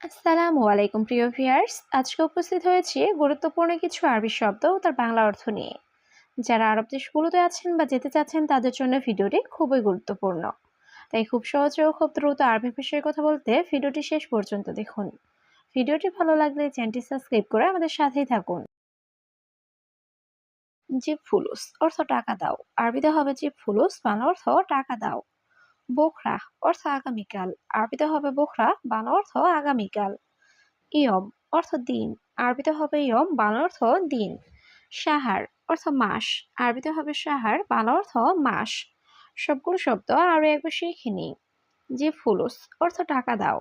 আসসালামু আলাইকুম প্রিয় ভিউয়ার্স, আজকে উপস্থিত হয়েছি গুরুত্বপূর্ণ কিছু আরবি শব্দ ও তার বাংলা অর্থ নিয়ে। যারা আরব দেশগুলোতে আছেন বা যেতে চাচ্ছেন তাদের জন্য ভিডিওটি খুবই গুরুত্বপূর্ণ। তাই খুব সহজে ও খুব দ্রুত আরবি বিষয়ে কথা বলতে ভিডিওটি শেষ পর্যন্ত দেখুন। ভিডিওটি ভালো লাগলে চ্যানেলটি সাবস্ক্রাইব করে আমাদের সাথেই থাকুন। জিব ফুলুস অর্থ টাকা দাও। আরবিতে হবে জিব ফুলুস, বাংলা অর্থ টাকা দাও। বোখরা অর্থ আগামীকাল। আরবিতে হবে বোখরা, বাংলা অর্থ আগামীকাল। ইয়ম অর্থ দিন। আরবিতে হবে ইয়ম, বাংলা অর্থ দিন। সাহার অর্থ মাস। আরবিতে হবে সাহার, বাংলা অর্থ মাস। সবগুলো শব্দ আরো একবার শিখে নিই। যে ফুলুস অর্থ টাকা দাও।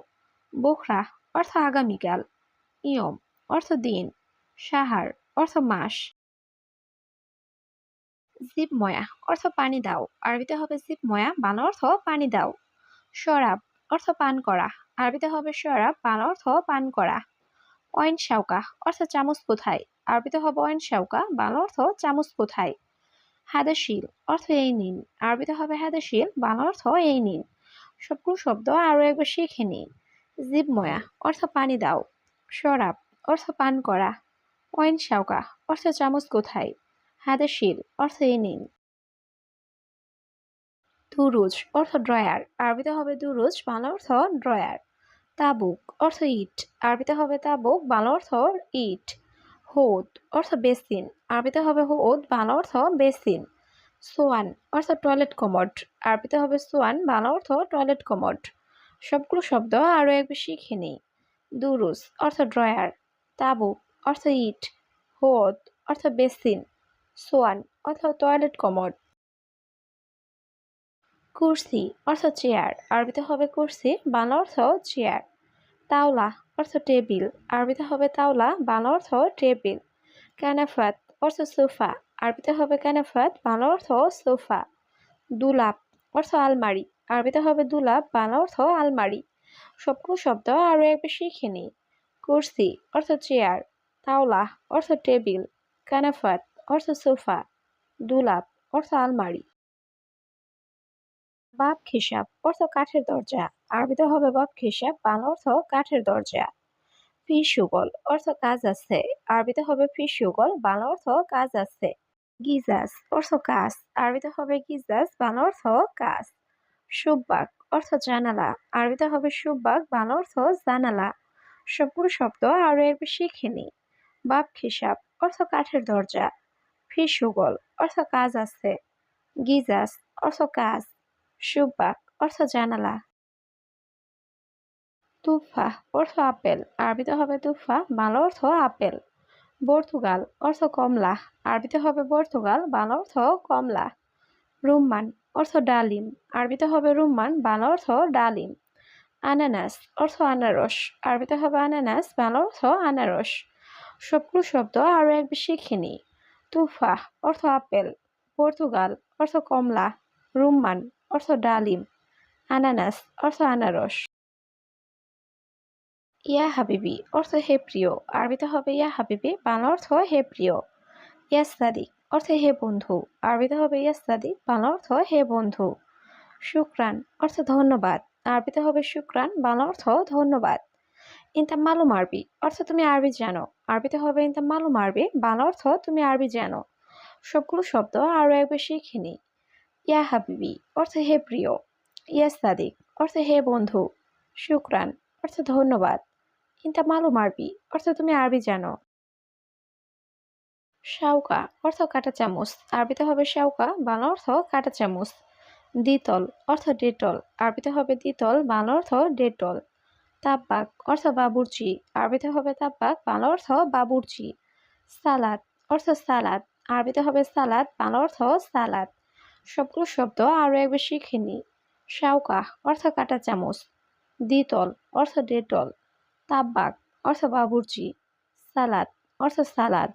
বোখরা অর্থ আগামীকাল। ইয়ম অর্থ দিন। সাহার অর্থ মাস। জিব ময়া অর্থ পানি দাও। আরবিতে হবে জিব ময়া, বাংলা অর্থ পানি দাও। শরাব অর্থ পান করা। আরবিতে হবে শরাব, বাংলা অর্থ পান করা। অয়েন শাউকা অর্থ চামচ কোথায়। আরবিতে হবে অয়েন শাউকা, বাংলা অর্থ চামচ কোথায়। হাদাশিল অর্থ এই নিন। আরবিতে হবে হাদাশিল, বাংলা অর্থ এই নিন। সবগুলো শব্দ আরো একবার শিখে নিন। জিবময়া অর্থ পানি দাও। শরাব অর্থ পান করা। অয়েন শাউকা অর্থ চামচ কোথায়। হাদাশিল অর্থ এই নিন। দুরুজ অর্থ ড্রয়ার। আরবিতে হবে দুরুজ, বাংলা অর্থ ড্রয়ার। তাবুক অর্থ ইট। আরবিতে হবে তাবুক, বাংলা অর্থ ইট। হৌদ অর্থ বেসিন। আরবিতে হবে হৌদ, বাংলা অর্থ বেসিন। সোয়ান অর্থ টয়লেট কমোড। আরবিতে হবে সোয়ান, বাংলা অর্থ টয়লেট কমোড। সবগুলো শব্দ আরো একবার শিখে নিই। দুরুজ অর্থ ড্রয়ার। তাবুক অর্থ ইট। হৌদ অর্থ বেসিন। সোয়ান অর্থ টয়লেট কমোড। কুরসি অর্থ চেয়ার। আরবিতে হবে কুরসি, বাংলা অর্থ চেয়ার। তাওলা অর্থ টেবিল। আরবিতে হবে তাওলা, বাংলা অর্থ টেবিল। কানাফাত অর্থ সোফা। আরবিতে হবে কানাফাত, বাংলা অর্থ সোফা। দুলাপ অর্থ আলমারি। আরবিতে হবে দুলাপ, বাংলা অর্থ আলমারি। সবগুলো শব্দ আরো একবার শিখে নিই। কুরসি অর্থ চেয়ার। তাওলা অর্থ টেবিল। কানাফাত অর্থ সোফা। দুলাপ অর্থ আলমারি। বাব খিসাব অর্থ কাঠের দরজা। আরবিতে হবে বাব খিসাব, বাংলা অর্থ কাঠের দরজা। ফি সুগল অর্থ কাজ আছে। আরবিতে হবে ফি সুগল, বাংলা অর্থ কাজ আছে। গিজাস অর্থ কাজ। আরবিতে হবে গিজাস, বাংলা অর্থ কাজ। সুব্বাক অর্থ জানালা। আরবিতে হবে সুব্বাক, বাংলা অর্থ জানালা। সবগুলো শব্দ আরো একবার শিখে নিই। বাব খিসাব অর্থ কাঠের দরজা। ফি সুগল অর্থ কাজ আছে। গিজাস অর্থ কাজ। সুব্বাক অর্থ জানালা। তুফা অর্থ আপেল। আরবিতে হবে তুফা, বাংলা অর্থ আপেল। পর্তুগাল অর্থ কমলা। আরবিতে হবে পর্তুগাল, বাংলা অর্থ কমলা। রুম্মান অর্থ ডালিম। আরবিতে হবে রুম্মান, বাংলা অর্থ ডালিম। আনানাস অর্থ আনারস। আরবিতে হবে আনানাস, বাংলা অর্থ আনারস। সবগুলো শব্দ আরো একবার শিখে নিই। তুফা অর্থ আপেল। পর্তুগাল অর্থ কমলা। রুম্মান অর্থ ডালিম। আনানাস অর্থ আনারস। ইয়া হাবিবি অর্থ হে প্রিয়। আরবিতে হবে ইয়া হাবিবি, বাংলা অর্থ হে প্রিয়। ইয়াস সাদিক অর্থ হে বন্ধু। আরবিতে হবে ইয়াস সাদিক, বাংলা অর্থ হে বন্ধু। শুক্রান অর্থ ধন্যবাদ। আরবিতে হবে শুক্রান, বাংলা অর্থ ধন্যবাদ। ইনতা মালুম আরবি অর্থ তুমি আরবি জানো। আরবিতে হবে ইনতা মালুম আরবি, বাংলা অর্থ তুমি আরবি জানো। সবগুলো শব্দ আরো একবার শিখে নিই। ইয়া হাবিবি অর্থ হে প্রিয়। ইয়াস সাদিক অর্থ হে বন্ধু। শুক্রান অর্থ ধন্যবাদ। ইনতা মালুম আরবি অর্থ তুমি আরবি জানো। শাউকা অর্থ কাঁটা চামচ। আরবিতে হবে শাউকা, বাংলা অর্থ কাঁটা চামচ। দ্বিতল অর্থ ডেটল। আরবিতে হবে দ্বিতল, বাংলা অর্থ ডেটল। তাব্বাক অর্থ বাবুর্চি। আরবিতে হবে তাব্বাক, বাংলা অর্থ বাবুর্চি। সালাদ অর্থ সালাদ। আরবিতে হবে সালাদ, বাংলা অর্থ সালাদ। সবগুলো শব্দ আরো একবার শিখে নিই। শাউকা অর্থ কাঁটা চামচ। দ্বিতল অর্থ ডেটল। তাব্বাক অর্থ বাবুর্চি। সালাদ অর্থ সালাদ।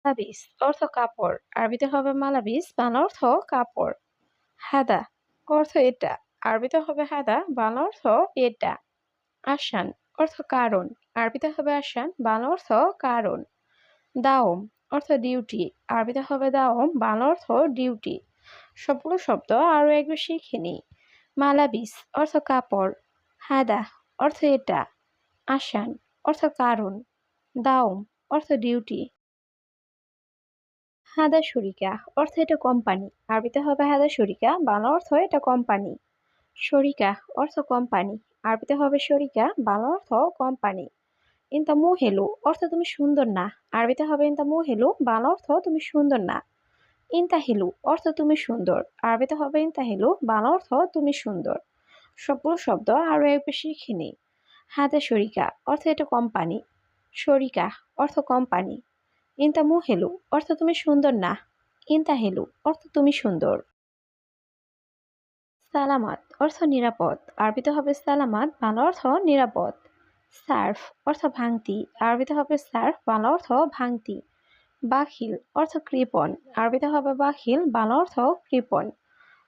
মালাবিস অর্থ কাপড়। আরবিতে হবে মালাবিস, বাংলা অর্থ কাপড়। হাদা অর্থ এটা। আরবিতে হবে হাদা, বাংলা অর্থ এটা। আসান অর্থ কারণ। আরবিতে হবে আসান, বাংলা অর্থ কারণ। দাওম অর্থ ডিউটি। আরবিতে হবে দাওম, বাংলা অর্থ ডিউটি। সবগুলো শব্দ আরো একবার শিখে নিই। মালাবিস অর্থ কাপড়। হাদা অর্থ এটা। আসান অর্থ কারণ। দাওম অর্থ ডিউটি। হাদা শরিকা অর্থ এটা কোম্পানি। আরবিতে হবে হাদা শরিকা, বাংলা অর্থ এটা কোম্পানি। শরিকা অর্থ কোম্পানি। আরবিতে হবে শরিকা, বাংলা অর্থ কোম্পানি। ইনতা মু হেলু অর্থ তুমি সুন্দর না। আরবিতে হবে ইনতা মু হেলু, বাংলা অর্থ তুমি সুন্দর না। ইনতা হেলু অর্থ তুমি সুন্দর। আরবিতে হবে ইনতা হেলু, বাংলা অর্থ তুমি সুন্দর। সবগুলো শব্দ আরো একবার শিখে নিই। হাদা শরিকা অর্থ এটা কোম্পানি। শরিকা অর্থ কোম্পানি। ইনতা মু হেলু অর্থ তুমি সুন্দর না। ইনতা হেলু অর্থ তুমি সুন্দর। সালামাত অর্থ নিরাপদ। আরবিতে হবে সালামাত, বাংলা অর্থ নিরাপদ। সার্ফ অর্থ ভাঙতি। আরবিতে হবে সার্ফ, বাংলা অর্থ ভাঙতি। বাখিল অর্থ কৃপণ। আরবিতে হবে বাখিল, বাংলা অর্থ কৃপণ।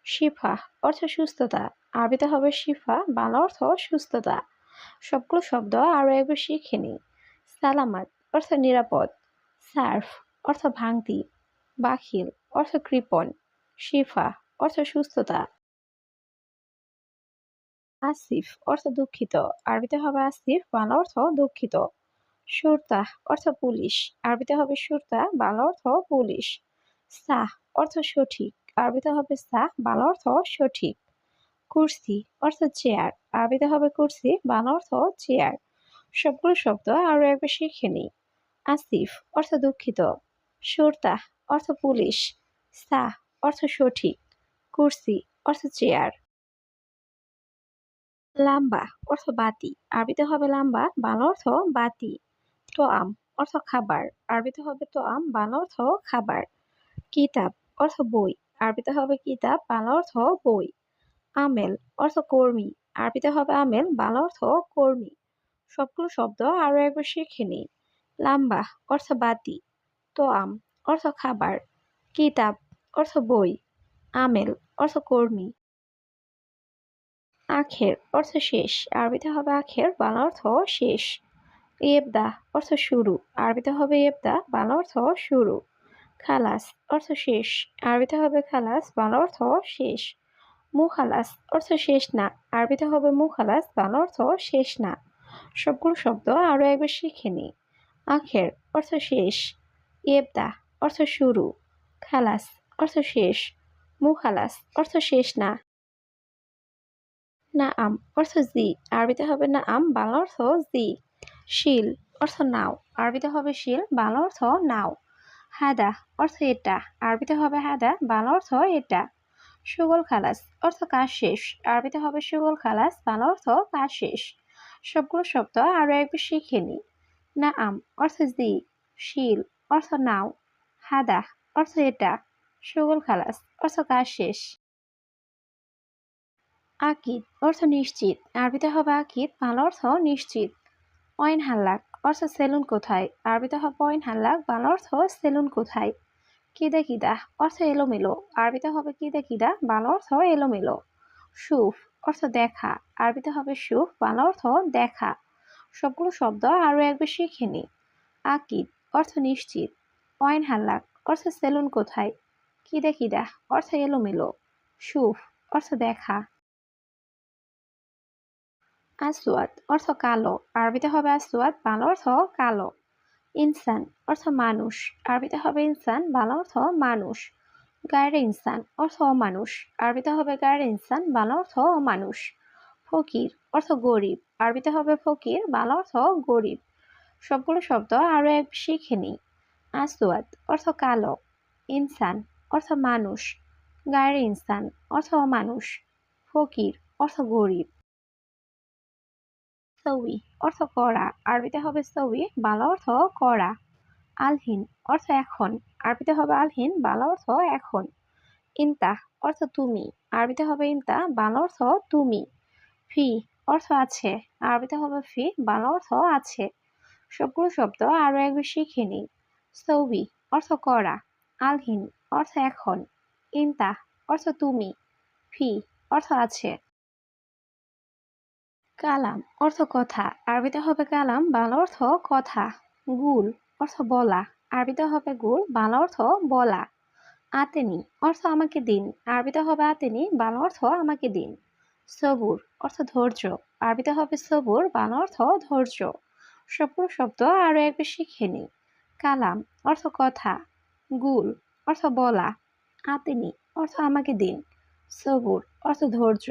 শিফা অর্থ সুস্থতা। আরবিতে হবে শিফা, বাংলা অর্থ সুস্থতা। সবগুলো শব্দ আরো একবার শিখে নিই। সালামাত অর্থ নিরাপদ। সার্ফ অর্থ ভাঙতি। বাখিল অর্থ কৃপণ। শিফা অর্থ সুস্থতা। আসিফ অর্থ দুঃখিত। আরবিতে হবে আসিফ, বাংলা অর্থ দুঃখিত। সুরতা অর্থ পুলিশ। আরবিতে হবে সুরতা, বাংলা অর্থ পুলিশ। সাহ অর্থ সঠিক। আরবিতে হবে সাহ, বাংলা অর্থ সঠিক। কুরসি অর্থ চেয়ার। আরবিতে হবে কুরসি, বাংলা অর্থ চেয়ার। সবগুলো শব্দ আরো একবার শিখে নিই। আসিফ অর্থ দুঃখিত। সুরতা অর্থ পুলিশ। সাহ অর্থ সঠিক। কুরসি অর্থ চেয়ার। লাম্বা অর্থ বাতি। আরবিতে হবে লাম্বা, বাংলা অর্থ বাতি। তোয়াম অর্থ খাবার। আরবিতে হবে তোয়াম, বাংলা অর্থ খাবার। কিতাব অর্থ বই। আরবিতে হবে কিতাব, বাংলা অর্থ বই। আমেল অর্থ কর্মী। আরবিতে হবে আমেল, বাংলা অর্থ কর্মী। সবগুলো শব্দ আরো একবার শিখে নিই। লাম্বা অর্থ বাতি। তোয়াম অর্থ খাবার। কিতাব অর্থ বই। আমেল অর্থ কর্মী। আখের অর্থ শেষ। আরবিতে হবে আখের, বাংলা অর্থ শেষ। ইবদা অর্থ শুরু। আরবিতে হবে ইবদা, বাংলা অর্থ শুরু। খালাস অর্থ শেষ। আরবিতে হবে খালাস, বাংলা অর্থ শেষ। মুখালাস অর্থ শেষ না। আরবিতে হবে মুখালাস, বাংলা অর্থ শেষ না। সবগুলো শব্দ আরো একবার শিখে নিই। আখের অর্থ শেষ। ইবদা অর্থ শুরু। খালাস অর্থ শেষ। মুখালাস অর্থ শেষ না। নাআম অর্থ জি। আরবিতে হবে নাআম, বাংলা অর্থ জি। শিল অর্থ নাও। আরবিতে হবে শিল, বাংলা অর্থ নাও। হাদা অর্থ এটা। আরবিতে হবে হাদা, বাংলা অর্থ এটা। সুগল খালাস অর্থ কাজ শেষ। আরবিতে হবে সুগল খালাস, বাংলা অর্থ কাজ শেষ। সবগুলো শব্দ আরো একবার শিখে নিই। নাআম অর্থ জি। শিল অর্থ নাও। হাদা অর্থ এটা। সুগল খালাস অর্থ কাজ শেষ। আকিদ অর্থ নিশ্চিত। আরবিতে হবে আকিদ, বাংলা অর্থ নিশ্চিত। অয়েন হাল্লাক অর্থ সেলুন কোথায়। আরবিতে হবে অয়েন হাল্লাক, বাংলা অর্থ সেলুন কোথায়। কিদা কিদা অর্থ এলোমেলো। আরবিতে হবে কিদা কিদা, বাংলা অর্থ এলোমেলো। সুফ অর্থ দেখা। আরবিতে হবে সুফ, বাংলা অর্থ দেখা। সবগুলো শব্দ আরো একবার শিখে নিই। আকিদ অর্থ নিশ্চিত। অয়েন হাল্লাক অর্থ সেলুন কোথায়। কিদা কিদা অর্থ এলোমেলো। সুফ অর্থ দেখা। আসওয়াদ অর্থ কালো। আরবিতে হবে আসওয়াদ, বাংলা অর্থ কালো। ইনসান অর্থ মানুষ। আরবিতে হবে ইনসান, বাংলা অর্থ মানুষ। গায়রে ইনসান অর্থ অমানুষ। আরবিতে হবে গায়রে ইনসান, বাংলা অর্থ অমানুষ। ফকির অর্থ গরিব। আরবিতে হবে ফকির, বাংলা অর্থ গরিব। সবগুলো শব্দ আরো এক শিখে নিই। আসওয়াদ অর্থ কালো। ইনসান অর্থ মানুষ। গায়রে ইনসান অর্থ অমানুষ। ফকির অর্থ গরিব। সউই অর্থ করা। আরবিতে হবে সউই, বাংলা অর্থ করা। আলহিন অর্থ এখন। আরবিতে হবে আলহিন, বাংলা অর্থ এখন। ইনতা অর্থ তুমি। আরবিতে হবে ইনতা, বাংলা অর্থ তুমি। ফি অর্থ আছে। আরবিতে হবে ফি, বাংলা অর্থ আছে। সবগুলো শব্দ আরো একবার শিখে নিই। সৌবি অর্থ করা। আলহিন অর্থ এখন। ইনতা অর্থ তুমি। ফি অর্থ আছে। কালাম অর্থ কথা। আরবিতে হবে কালাম, বাংলা অর্থ কথা। গুল অর্থ বলা। আরবিতে হবে গুল, বাংলা অর্থ বলা। আতেনি অর্থ আমাকে দিন। আরবিতে হবে আতেনি, বাংলা অর্থ আমাকে দিন। সবুর অর্থ ধৈর্য। আরবিতে হবে সবুর, বাংলা অর্থ ধৈর্য। সবুর শব্দ আরো একবার শিখে নিই। কালাম অর্থ কথা, গুল অর্থ বলা, আতিনি অর্থ আমাকে দিন, সবুর অর্থ ধৈর্য।